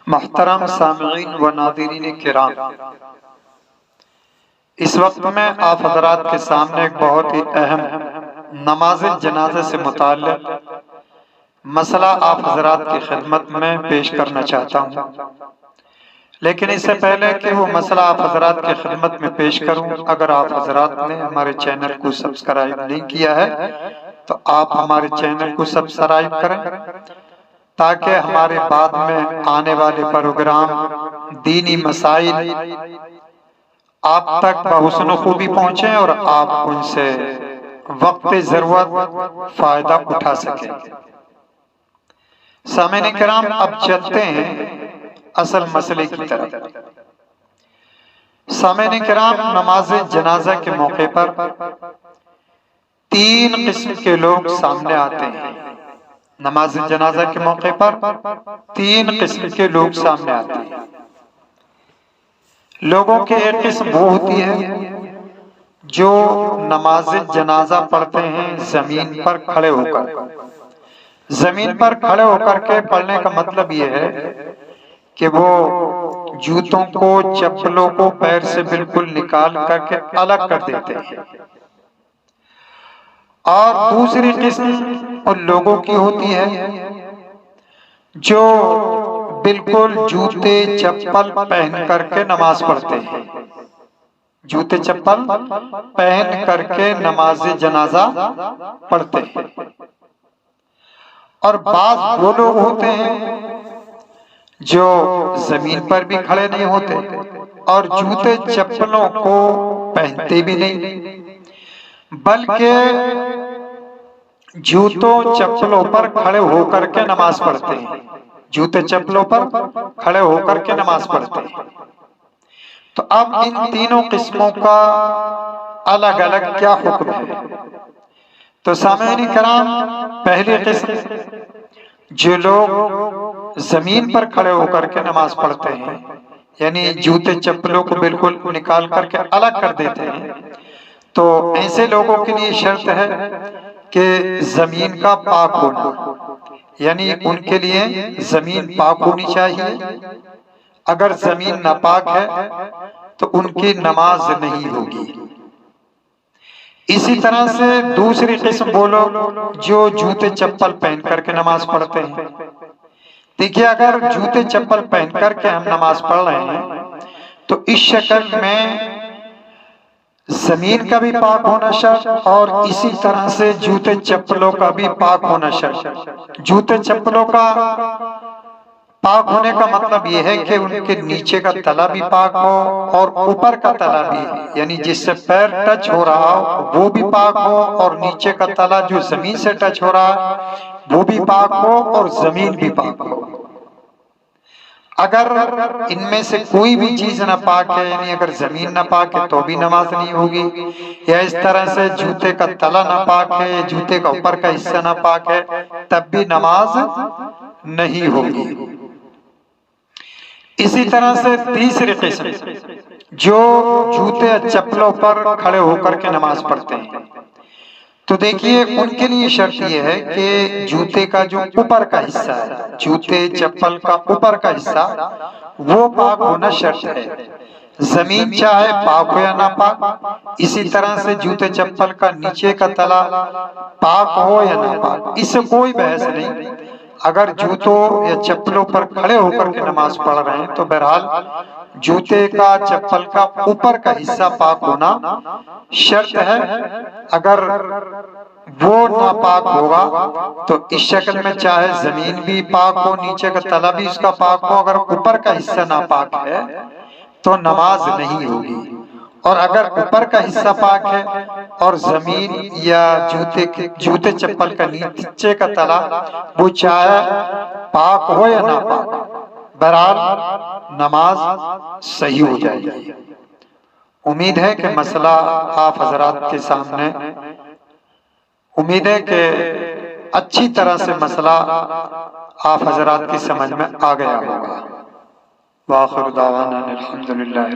محترم سامعین و ناظرین کرام، اس وقت میں آپ حضرات کے سامنے ایک بہت ہی اہم نماز جنازہ سے متعلق مسئلہ آپ حضرات کی خدمت میں پیش کرنا چاہتا ہوں۔ لیکن اس سے پہلے کہ وہ مسئلہ آپ حضرات کی خدمت میں پیش کروں، اگر آپ حضرات نے ہمارے چینل کو سبسکرائب نہیں کیا ہے تو آپ ہمارے چینل کو سبسکرائب کریں تاکہ ہمارے بعد میں آنے والے پروگرام، دینی مسائل آپ تک بحسن خوبی پہنچیں اور آپ ان سے وقت ضرورت فائدہ اٹھا سکیں۔ سامعین کرام، اب چلتے ہیں اصل مسئلے کی طرف۔ سامعین کرام، نماز جنازہ کے موقع پر تین قسم کے لوگ سامنے آتے ہیں۔ نماز جنازہ کے موقع پر تین قسم کے لوگ سامنے آتے ہیں۔ لوگوں کی ایک قسم وہ ہوتی ہے جو نماز جنازہ پڑھتے ہیں زمین پر کھڑے ہو کر۔ زمین پر کھڑے ہو کر کے پڑھنے کا مطلب یہ ہے کہ وہ جوتوں کو، چپلوں کو پیر سے بالکل نکال کر کے الگ کر دیتے ہیں۔ اور دوسری قسم ان لوگوں کی ہوتی ہے جو بالکل جوتے چپل پہن کر کے نماز پڑھتے ہیں۔ جوتے چپل پہن کر کے نماز جنازہ پڑھتے ہیں۔ اور بعض وہ لوگ ہوتے ہیں جو زمین پر بھی کھڑے نہیں ہوتے اور جوتے چپلوں کو پہنتے بھی نہیں، بلکہ جوتوں چپلوں پر کھڑے ہو کر کے نماز پڑھتے ہیں۔ جوتے چپلوں پر کھڑے ہو کر کے نماز پڑھتے ہیں۔ تو اب ان تینوں قسموں کا الگ الگ کیا حکم ہے؟ تو سامعین کرام، پہلی قسم جو لوگ زمین پر کھڑے ہو کر کے نماز پڑھتے ہیں، یعنی جوتے چپلوں کو بالکل نکال کر کے الگ کر دیتے ہیں، تو ایسے لوگوں کے لیے شرط ہے کہ زمین کا پاک ہونا، یعنی ان کے لیے زمین پاک ہونی چاہیے۔ اگر زمین ناپاک ہے تو ان کی نماز نہیں ہوگی۔ اسی طرح سے دوسری قسم وہ لوگ جو جوتے چپل پہن کر کے نماز پڑھتے ہیں۔ دیکھیے، اگر جوتے چپل پہن کر کے ہم نماز پڑھ رہے ہیں تو اس شکل میں زمین کا بھی پاک ہونا شرط اور اسی طرح سے جوتے چپلوں کا بھی پاک ہونا شرط۔ جوتے چپلوں کا پاک ہونے کا مطلب یہ ہے کہ ان کے نیچے کا تلا بھی پاک ہو اور اوپر کا تلا بھی، یعنی جس سے پیر ٹچ ہو رہا ہو وہ بھی پاک ہو، اور نیچے کا تلا جو زمین سے ٹچ ہو رہا ہے وہ بھی پاک ہو اور زمین بھی پاک ہو۔ اگر ان میں سے کوئی بھی چیز نہ پاک ہے، یعنی اگر زمین نہ پاک ہے تو بھی نماز نہیں ہوگی، یا اس طرح سے جوتے کا تلا نہ پاک ہے، جوتے کا اوپر کا حصہ نہ پاک ہے، تب بھی نماز نہیں ہوگی۔ اسی طرح سے تیسری قسم جو جوتے چپلوں پر کھڑے ہو کر کے نماز پڑھتے ہیں، تو دیکھیے ان کے لیے شرط یہ ہے کہ جوتے کا جو اوپر کا حصہ ہے، جوتے چپل کا اوپر کا حصہ وہ پاک ہونا شرط ہے۔ زمین چاہے پاک ہو یا نہ پاک، اسی طرح سے جوتے چپل کا نیچے کا تلا پاک ہو یا نہ پاک، اس سے کوئی بحث نہیں۔ اگر جوتوں یا چپلوں پر کھڑے ہو کر کے نماز پڑھ رہے ہیں تو بہرحال جوتے کا چپل کا اوپر کا حصہ پاک ہونا شرط ہے۔ اگر وہ ناپاک ہوگا تو اس شکل میں چاہے زمین بھی پاک ہو، نیچے کا تلا بھی اس کا پاک ہو، اگر اوپر کا حصہ ناپاک ہے تو نماز نہیں ہوگی۔ اور اگر اوپر کا حصہ پاک ہے اور زمین یا جوتے چپل کا نیچے کا تلا وہ چاہے پاک ہو یا نہ پاک، بہرحال نماز صحیح ہو جائے گی۔ امید ہے کہ مسئلہ آپ حضرات کے سامنے، امید ہے کہ اچھی طرح سے مسئلہ آپ حضرات کی سمجھ میں آ گیا ہوگا۔ وآخر دعوانا الحمدللہ۔